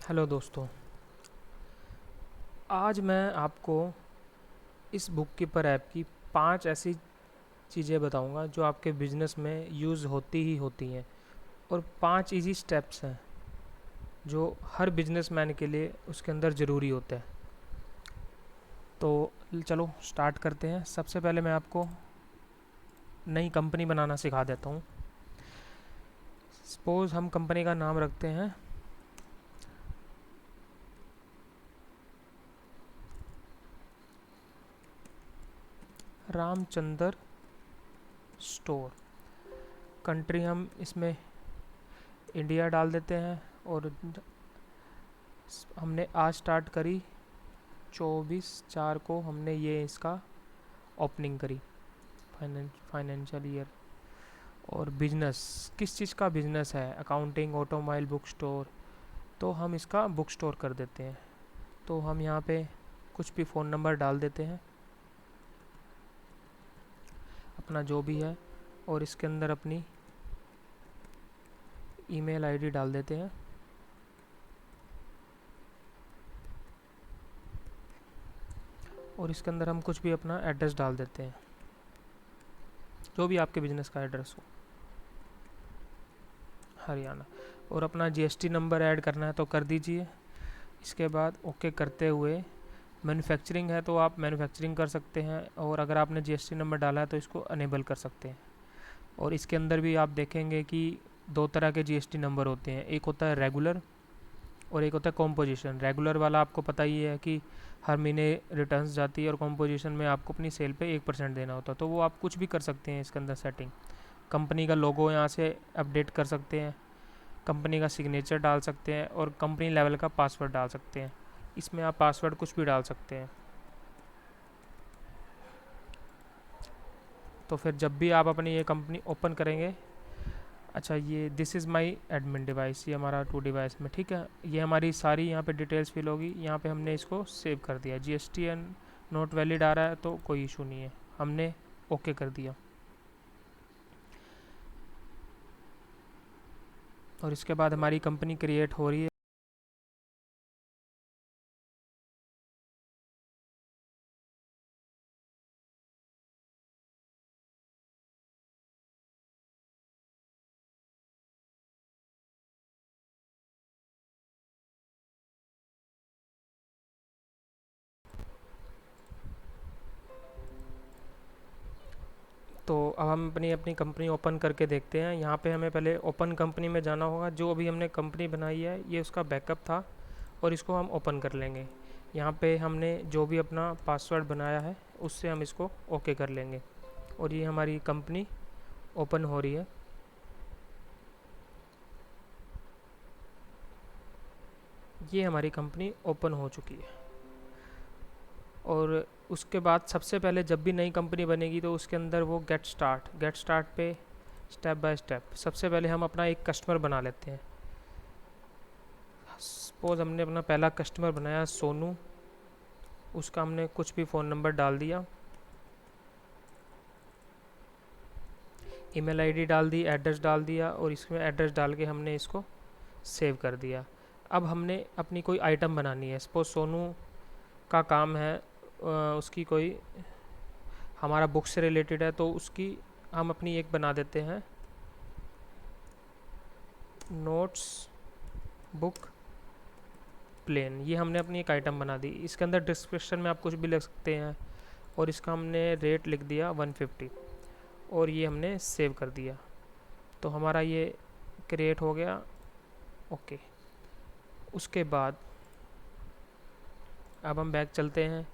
Hello दोस्तों। आज मैं आपको इस बुक कीपर ऐप की 5 ऐसी चीज़ें बताऊंगा जो आपके बिजनेस में यूज़ होती ही होती हैं, और 5 इजी स्टेप्स हैं जो हर बिजनेसमैन के लिए उसके अंदर ज़रूरी होता है। तो चलो स्टार्ट करते हैं। सबसे पहले मैं आपको नई कंपनी बनाना सिखा देता हूँ। सपोज़ हम कंपनी का नाम रखते हैं रामचंदर स्टोर। कंट्री हम इसमें इंडिया डाल देते हैं, और हमने आज स्टार्ट करी 24/4 को हमने ये इसका ओपनिंग करी, फाइनेंशियल ईयर। और बिजनेस, किस चीज़ का बिजनेस है? अकाउंटिंग, ऑटोमोबाइल, बुक स्टोर, तो हम इसका बुक स्टोर कर देते हैं। तो हम यहाँ पे कुछ भी फ़ोन नंबर डाल देते हैं अपना जो भी है, और इसके अंदर अपनी ईमेल आईडी डाल देते हैं। और इसके अंदर हम कुछ भी अपना एड्रेस डाल देते हैं, जो भी आपके बिजनेस का एड्रेस हो, हरियाणा। और अपना जीएसटी नंबर ऐड करना है तो कर दीजिए। इसके बाद ओके करते हुए, मैन्युफैक्चरिंग है तो आप मैन्युफैक्चरिंग कर सकते हैं, और अगर आपने जीएसटी नंबर डाला है तो इसको अनेबल कर सकते हैं। और इसके अंदर भी आप देखेंगे कि दो तरह के जीएसटी नंबर होते हैं, एक होता है रेगुलर और एक होता है कॉम्पोजिशन। रेगुलर वाला आपको पता ही है कि हर महीने रिटर्न्स जाती है, और कॉम्पोजिशन में आपको अपनी सेल पे 1% देना होता है। तो वो आप कुछ भी कर सकते हैं इसके अंदर सेटिंग। कंपनी का लोगो यहाँ से अपडेट कर सकते हैं, कंपनी का सिग्नेचर डाल सकते हैं, और कंपनी लेवल का पासवर्ड डाल सकते हैं। इसमें आप पासवर्ड कुछ भी डाल सकते हैं। तो फिर जब भी आप अपनी ये कंपनी ओपन करेंगे, अच्छा ये this is my admin device, ये हमारा टू डिवाइस में, ठीक है। ये हमारी सारी यहाँ पे डिटेल्स फिल होगी। यहाँ पे हमने इसको सेव कर दिया। जीएसटी एंड नोट वैलिड आ रहा है तो कोई इशू नहीं है, हमने ओके कर दिया। और इसके बाद हमारी कंपनी क्रिएट हो रही है। तो अब हम अपनी अपनी कंपनी ओपन करके देखते हैं। यहाँ पे हमें पहले ओपन कंपनी में जाना होगा। जो अभी हमने कंपनी बनाई है ये उसका बैकअप था, और इसको हम ओपन कर लेंगे। यहाँ पे हमने जो भी अपना पासवर्ड बनाया है उससे हम इसको ओके कर लेंगे। और ये हमारी कंपनी ओपन हो रही है। ये हमारी कंपनी ओपन हो चुकी है। और उसके बाद सबसे पहले जब भी नई कंपनी बनेगी तो उसके अंदर वो गेट स्टार्ट पे स्टेप बाय स्टेप सबसे पहले हम अपना एक कस्टमर बना लेते हैं। सपोज़ हमने अपना पहला कस्टमर बनाया सोनू, उसका हमने कुछ भी फ़ोन नंबर डाल दिया, ईमेल आईडी डाल दी, एड्रेस डाल दिया, और इसमें एड्रेस डाल के हमने इसको सेव कर दिया। अब हमने अपनी कोई आइटम बनानी है। सपोज़ सोनू का काम है, उसकी कोई हमारा बुक से रिलेटेड है, तो उसकी हम अपनी एक बना देते हैं नोट्स बुक प्लेन। ये हमने अपनी एक आइटम बना दी। इसके अंदर डिस्क्रिप्शन में आप कुछ भी लिख सकते हैं, और इसका हमने रेट लिख दिया 150, और ये हमने सेव कर दिया। तो हमारा ये क्रिएट हो गया। ओके। उसके बाद अब हम बैक चलते हैं।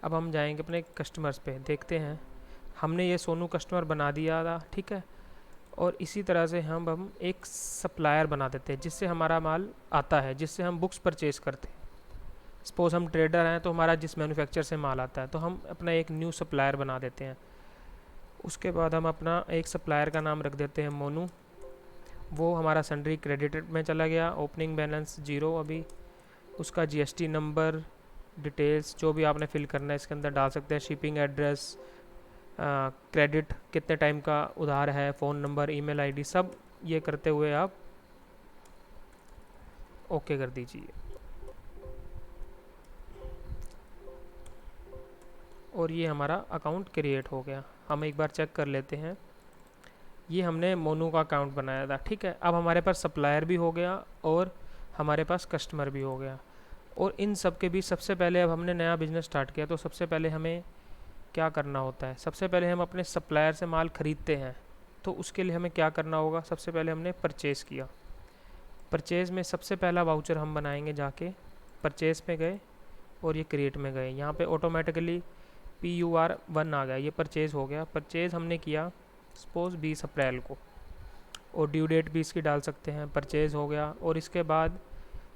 अब हम जाएंगे अपने कस्टमर्स पे, देखते हैं। हमने ये सोनू कस्टमर बना दिया था, ठीक है। और इसी तरह से हम एक सप्लायर बना देते हैं जिससे हमारा माल आता है, जिससे हम बुक्स परचेज करते हैं। सपोज़ हम ट्रेडर हैं तो हमारा जिस मैन्युफैक्चर से माल आता है, तो हम अपना एक न्यू सप्लायर बना देते हैं। उसके बाद हम अपना एक सप्लायर का नाम रख देते हैं मोनू। वो हमारा सन्ड्री क्रेडिटेड में चला गया। ओपनिंग बैलेंस 0 अभी। उसका जीएसटी नंबर, डिटेल्स जो भी आपने फिल करना है इसके अंदर डाल सकते हैं। शिपिंग एड्रेस, क्रेडिट कितने टाइम का उधार है, फ़ोन नंबर, ईमेल आईडी, सब ये करते हुए आप ओके कर दीजिए। और ये हमारा अकाउंट क्रिएट हो गया। हम एक बार चेक कर लेते हैं। ये हमने मोनू का अकाउंट बनाया था, ठीक है। अब हमारे पास सप्लायर भी हो गया और हमारे पास कस्टमर भी हो गया। और इन सब के बीच सबसे पहले, अब हमने नया बिज़नेस स्टार्ट किया तो सबसे पहले हमें क्या करना होता है, सबसे पहले हम अपने सप्लायर से माल ख़रीदते हैं। तो उसके लिए हमें क्या करना होगा, सबसे पहले हमने परचेज़ किया। परचेज़ में सबसे पहला वाउचर हम बनाएंगे, जाके परचेज़ में गए और ये क्रिएट में गए। यहाँ पे ऑटोमेटिकली PUR1 आ गया, ये परचेज़ हो गया। परचेज़ हमने किया सपोज़ 20 अप्रैल को और ड्यू डेट भी इसकी डाल सकते हैं। परचेज़ हो गया। और इसके बाद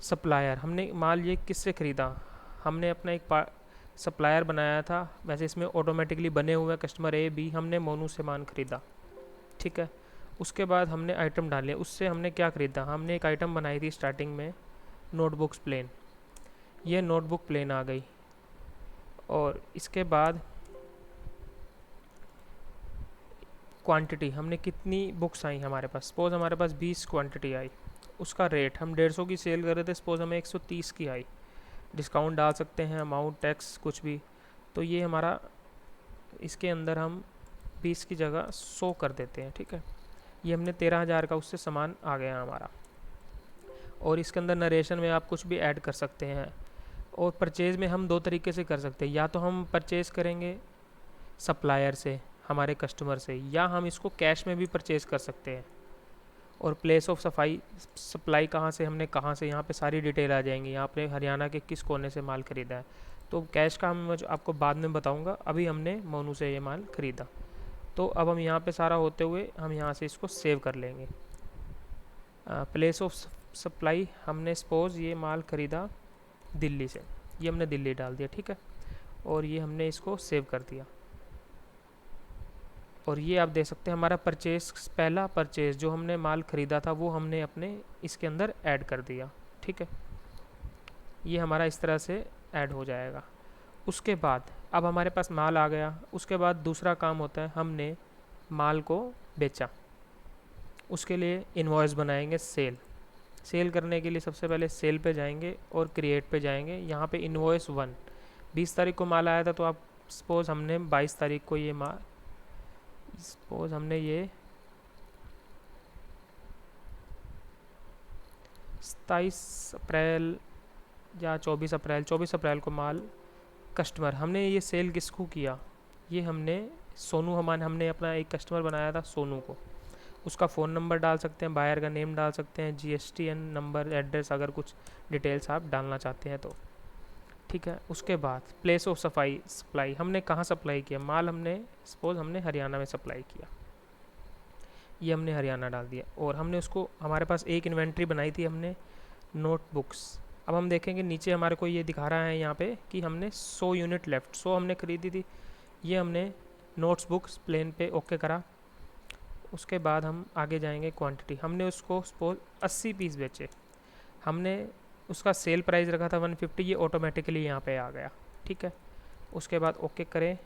सप्लायर, हमने माल ये किससे ख़रीदा, हमने अपना एक सप्लायर बनाया था। वैसे इसमें ऑटोमेटिकली बने हुए कस्टमर A B, हमने मोनू से मान ख़रीदा, ठीक है। उसके बाद हमने आइटम डाले, उससे हमने क्या ख़रीदा, हमने एक आइटम बनाई थी स्टार्टिंग में, नोटबुक्स प्लेन। ये नोटबुक प्लेन आ गई। और इसके बाद क्वांटिटी, हमने कितनी बुक्स आई हमारे पास, सपोज़ हमारे पास 20 क्वांटिटी आई। उसका रेट, हम 150 की सेल कर रहे थे, सपोज़ हमें 130 की आई। डिस्काउंट डाल सकते हैं, अमाउंट, टैक्स, कुछ भी। तो ये हमारा, इसके अंदर हम 20 की जगह 100 कर देते हैं, ठीक है। ये हमने 13,000 का उससे सामान आ गया हमारा। और इसके अंदर नरेशन में आप कुछ भी ऐड कर सकते हैं। और परचेज़ में हम दो तरीके से कर सकते हैं, या तो हम परचेज़ करेंगे सप्लायर से, हमारे कस्टमर से, या हम इसको कैश में भी परचेज़ कर सकते हैं। और प्लेस ऑफ सप्लाई कहाँ से, हमने कहाँ से, यहाँ पे सारी डिटेल आ जाएंगी। यहाँ पे हरियाणा के किस कोने से माल ख़रीदा है। तो कैश का हम आपको बाद में बताऊँगा, अभी हमने मोनू से ये माल ख़रीदा। तो अब हम यहाँ पे सारा होते हुए हम यहाँ से इसको सेव कर लेंगे। प्लेस ऑफ सप्लाई, हमने सपोज़ ये माल ख़रीदा दिल्ली से, ये हमने दिल्ली डाल दिया, ठीक है। और ये हमने इसको सेव कर दिया। और ये आप देख सकते हैं हमारा परचेज़, पहला परचेज़ जो हमने माल ख़रीदा था वो हमने अपने इसके अंदर ऐड कर दिया, ठीक है। ये हमारा इस तरह से ऐड हो जाएगा। उसके बाद अब हमारे पास माल आ गया। उसके बाद दूसरा काम होता है, हमने माल को बेचा, उसके लिए इनवॉइस बनाएंगे। सेल करने के लिए सबसे पहले सेल पे जाएंगे और क्रिएट पे जाएंगे। यहाँ पे इनवॉइस 1, 20 तारीख को माल आया था, तो आप सपोज़ हमने 22 तारीख को ये माल, सपोज़ हमने ये 27 अप्रैल या 24 अप्रैल को माल कस्टमर, हमने ये सेल किसको किया, ये हमने सोनू, हमने अपना एक कस्टमर बनाया था सोनू को। उसका फ़ोन नंबर डाल सकते हैं, बायर का नेम डाल सकते हैं, GSTN नंबर, एड्रेस, अगर कुछ डिटेल्स आप डालना चाहते हैं तो, ठीक है। उसके बाद प्लेस ऑफ सप्लाई, हमने कहाँ सप्लाई किया माल, हमने सपोज़ हमने हरियाणा में सप्लाई किया, ये हमने हरियाणा डाल दिया। और हमने उसको, हमारे पास एक इन्वेंट्री बनाई थी हमने नोटबुक्स। अब हम देखेंगे नीचे हमारे को ये दिखा रहा है यहाँ पे कि हमने 100 यूनिट लेफ़्ट, 100 हमने ख़रीदी थी। ये हमने नोट्स बुक्स प्लेन पे ओके करा। उसके बाद हम आगे जाएंगे क्वांटिटी, हमने उसको सपोज 80 पीस बेचे, हमने उसका सेल प्राइस रखा था 150, ये ऑटोमेटिकली यहाँ पे आ गया, ठीक है। उसके बाद ओके करें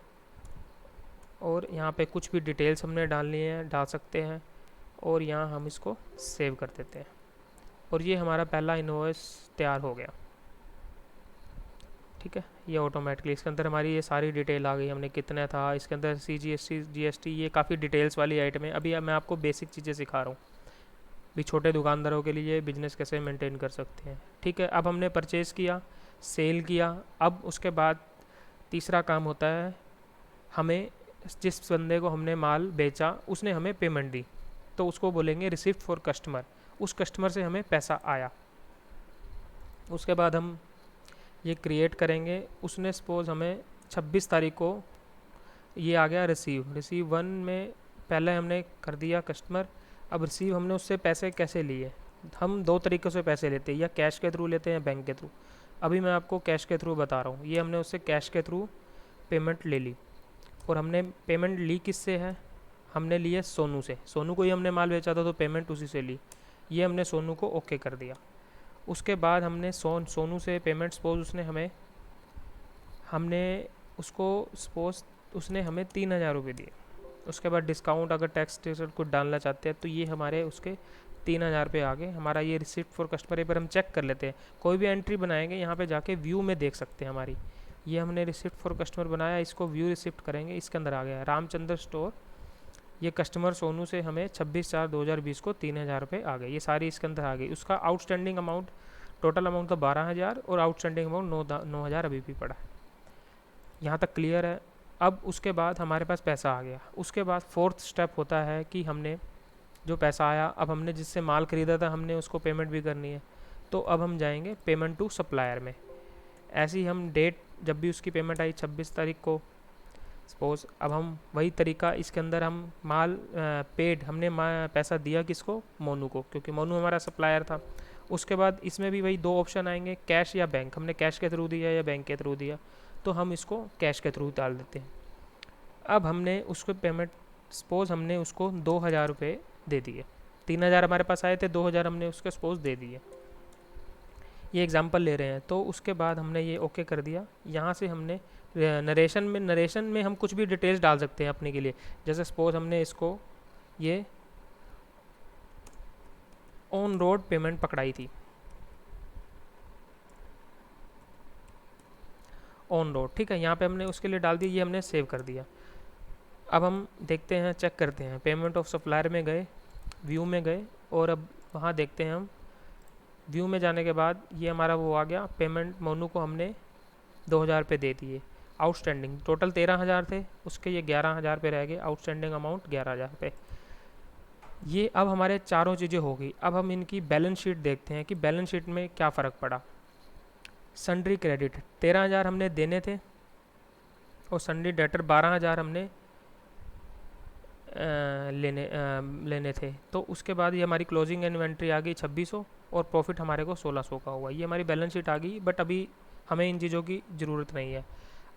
और यहाँ पे कुछ भी डिटेल्स हमने डालनी है डाल सकते हैं। और यहाँ हम इसको सेव कर देते हैं और ये हमारा पहला इनवॉइस तैयार हो गया, ठीक है। ये ऑटोमेटिकली इसके अंदर हमारी ये सारी डिटेल आ गई, हमने कितना था, इसके अंदर CGST GST, ये काफ़ी डिटेल्स वाली आइटम है। अभी मैं आपको बेसिक चीज़ें सिखा रहा हूँ, भी छोटे दुकानदारों के लिए बिज़नेस कैसे मेंटेन कर सकते हैं, ठीक है। अब हमने परचेज़ किया, सेल किया। अब उसके बाद तीसरा काम होता है, हमें जिस बंदे को हमने माल बेचा उसने हमें पेमेंट दी, तो उसको बोलेंगे रिसिप्ट फॉर कस्टमर, उस कस्टमर से हमें पैसा आया। उसके बाद हम ये क्रिएट करेंगे, उसने सपोज़ हमें 26 तारीख को ये आ गया रिसीव 1 में, पहले हमने कर दिया कस्टमर। अब रिसीव हमने उससे पैसे कैसे लिए, हम दो तरीक़ों से पैसे लेते हैं, या कैश के थ्रू लेते हैं, बैंक के थ्रू। अभी मैं आपको कैश के थ्रू बता रहा हूँ। ये हमने उससे कैश के थ्रू पेमेंट ले ली। और हमने पेमेंट ली किससे है, हमने लिए सोनू से, सोनू को ही हमने माल बेचा था तो पेमेंट उसी से ली। ये हमने सोनू को ओके कर दिया। उसके बाद हमने सोनू से पेमेंट, सपोज उसने हमें 3,000 रुपये दिए। उसके बाद डिस्काउंट, अगर टैक्स कुछ डालना चाहते हैं तो ये हमारे उसके 3,000 रुपये आ गए। हमारा ये रिसिप्ट फॉर कस्टमर पर हम चेक कर लेते हैं, कोई भी एंट्री बनाएंगे यहाँ पे जाके व्यू में देख सकते हैं हमारी। ये हमने रिसिप्ट फॉर कस्टमर बनाया, इसको व्यू रिसिप्ट करेंगे, इसके अंदर आ गया रामचंद्र स्टोर, ये कस्टमर सोनू से हमें 26/4/2020 को 3,000 रुपये आ गए, ये सारी इसके अंदर आ गई। उसका आउटस्टैंडिंग अमाउंट, टोटल अमाउंट तो 12,000 और आउटस्टैंडिंग अमाउंट 9,000 अभी भी पड़ा है। यहाँ तक क्लियर है। अब उसके बाद हमारे पास पैसा आ गया, उसके बाद फोर्थ स्टेप होता है कि हमने जो पैसा आया, अब हमने जिससे माल ख़रीदा था हमने उसको पेमेंट भी करनी है, तो अब हम जाएंगे पेमेंट टू सप्लायर में। ऐसे ही हम डेट, जब भी उसकी पेमेंट आई 26 तारीख को सपोज, अब हम वही तरीका इसके अंदर हम माल पेड, हमने पैसा दिया किसको, मोनू को, क्योंकि मोनू हमारा सप्लायर था। उसके बाद इसमें भी वही दो ऑप्शन आएंगे, कैश या बैंक, हमने कैश के थ्रू दिया या बैंक के थ्रू दिया, तो हम इसको कैश के थ्रू डाल देते हैं। अब हमने उसको पेमेंट, सपोज़ हमने उसको 2,000 रुपये दे दिए, 3,000 हमारे पास आए थे, 2,000 हमने उसके सपोज़ दे दिए, ये एग्जांपल ले रहे हैं। तो उसके बाद हमने ये ओके कर दिया। यहाँ से हमने नरेशन में हम कुछ भी डिटेल्स डाल सकते हैं अपने के लिए, जैसे सपोज़ हमने इसको ये ऑन रोड पेमेंट पकड़ाई थी, ऑन रोड, ठीक है, यहाँ पे हमने उसके लिए डाल दिया, ये हमने सेव कर दिया। अब हम देखते हैं, चेक करते हैं, पेमेंट ऑफ सप्लायर में गए, व्यू में गए, और अब वहाँ देखते हैं हम, व्यू में जाने के बाद ये हमारा वो आ गया, पेमेंट मोनू को हमने 2,000 रुपये दे दिए। आउटस्टैंडिंग टोटल 13,000 थे, उसके ये 11,000 रुपये रह गए, आउटस्टैंडिंग अमाउंट 11,000 रुपये। ये अब हमारे चारों चीज़ें हो गई। अब हम इनकी बैलेंस शीट देखते हैं कि बैलेंस शीट में क्या फ़र्क पड़ा। सन्ड्री क्रेडिट 13,000 हमने देने थे, और सन्ड्री डेटर 12,000 हमने लेने थे। तो उसके बाद ये हमारी क्लोजिंग इन्वेंट्री आ गई 2600, और प्रॉफिट हमारे को 1600 का हुआ। ये हमारी बैलेंस शीट आ गई, बट अभी हमें इन चीज़ों की ज़रूरत नहीं है।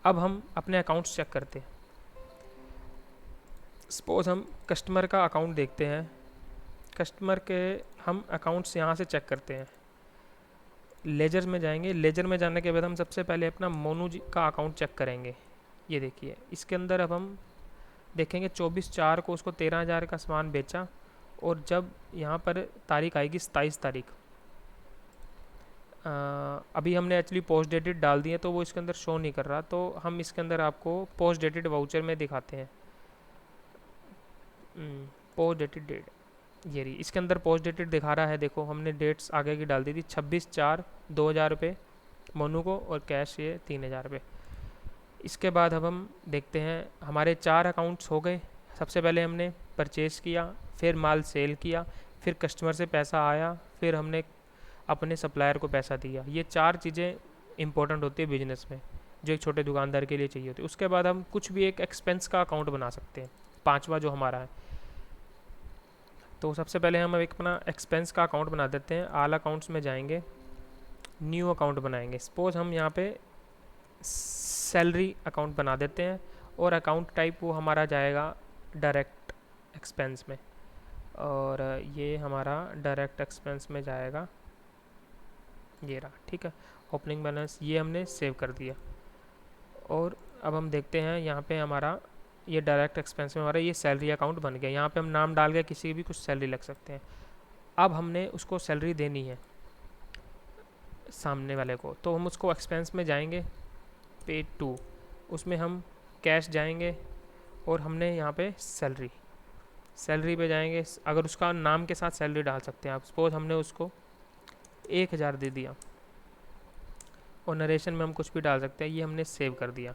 अब हम अपने अकाउंट्स चेक करते हैं। सपोज़ हम कस्टमर का अकाउंट देखते हैं, कस्टमर के हम अकाउंट्स यहाँ से चेक करते हैं। लेजर में जाएंगे, लेजर में जाने के बाद हम सबसे पहले अपना मोनू जी का अकाउंट चेक करेंगे। ये देखिए, इसके अंदर अब हम देखेंगे 24/4 को उसको 13,000 का सामान बेचा, और जब यहाँ पर तारीख आएगी 27 तारीख, अभी हमने एक्चुअली पोस्ट डेटेड डाल दिए, तो वो इसके अंदर शो नहीं कर रहा, तो हम इसके अंदर आपको पोस्ट डेटेड वाउचर में दिखाते हैं। पोस्ट डेटेड डेट, ये रही, इसके अंदर पोस्ट डेटेड दिखा रहा है, देखो हमने डेट्स आगे की डाल दी थी, 26/4 2,000 रुपये मोनू को, और कैश ये 3,000 रुपये। इसके बाद अब हम देखते हैं, हमारे 4 अकाउंट्स हो गए। सबसे पहले हमने परचेज़ किया, फिर माल सेल किया, फिर कस्टमर से पैसा आया, फिर हमने अपने सप्लायर को पैसा दिया। ये 4 चीज़ें इंपॉर्टेंट होती है बिजनेस में, जो एक छोटे दुकानदार के लिए चाहिए होती है। उसके बाद हम कुछ भी एक एक्सपेंस का अकाउंट बना सकते हैं, 5वां जो हमारा है। तो सबसे पहले हम एक अपना एक्सपेंस का अकाउंट बना देते हैं। ऑल अकाउंट्स में जाएंगे, न्यू अकाउंट बनाएंगे। सपोज़ हम यहाँ पे सैलरी अकाउंट बना देते हैं, और अकाउंट टाइप वो हमारा जाएगा डायरेक्ट एक्सपेंस में, और ये हमारा डायरेक्ट एक्सपेंस में जाएगा, ये रहा, ठीक है। ओपनिंग बैलेंस ये हमने सेव कर दिया, और अब हम देखते हैं यहाँ पे हमारा ये डायरेक्ट एक्सपेंस में हमारा ये सैलरी अकाउंट बन गया। यहाँ पे हम नाम डाल के किसी भी कुछ सैलरी लग सकते हैं। अब हमने उसको सैलरी देनी है सामने वाले को, तो हम उसको एक्सपेंस में जाएंगे, पे टू, उसमें हम कैश जाएंगे, और हमने यहाँ पे सैलरी पे जाएंगे। अगर उसका नाम के साथ सैलरी डाल सकते हैं आप, सपोज हमने उसको 1,000 दे दिया, और नरेशन में हम कुछ भी डाल सकते हैं। ये हमने सेव कर दिया,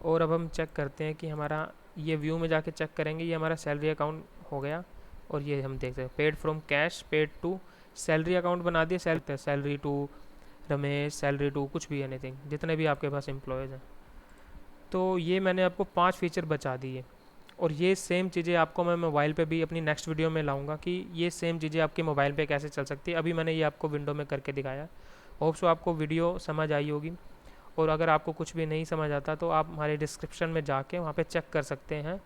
और अब हम चेक करते हैं कि हमारा ये व्यू में जाके चेक करेंगे, ये हमारा सैलरी अकाउंट हो गया, और ये हम देख सकते हैं paid from cash, paid to salary account बना दिए, salary to Ramesh, salary to कुछ भी, एनीथिंग, जितने भी आपके पास एम्प्लॉयज़ हैं। तो ये मैंने आपको 5 फीचर बचा दिए, और ये सेम चीज़ें आपको मैं मोबाइल पे भी अपनी नेक्स्ट वीडियो में लाऊंगा कि ये सेम चीज़ें आपके मोबाइल पे कैसे चल सकती है। अभी मैंने ये आपको विंडो में करके दिखाया। होप सो आपको वीडियो समझ आई होगी, और अगर आपको कुछ भी नहीं समझ आता तो आप हमारे डिस्क्रिप्शन में जाके वहाँ पे चेक कर सकते हैं।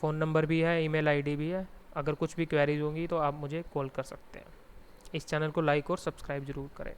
फ़ोन नंबर भी है, ईमेल आईडी भी है। अगर कुछ भी क्वेरीज होंगी तो आप मुझे कॉल कर सकते हैं। इस चैनल को लाइक और सब्सक्राइब ज़रूर करें।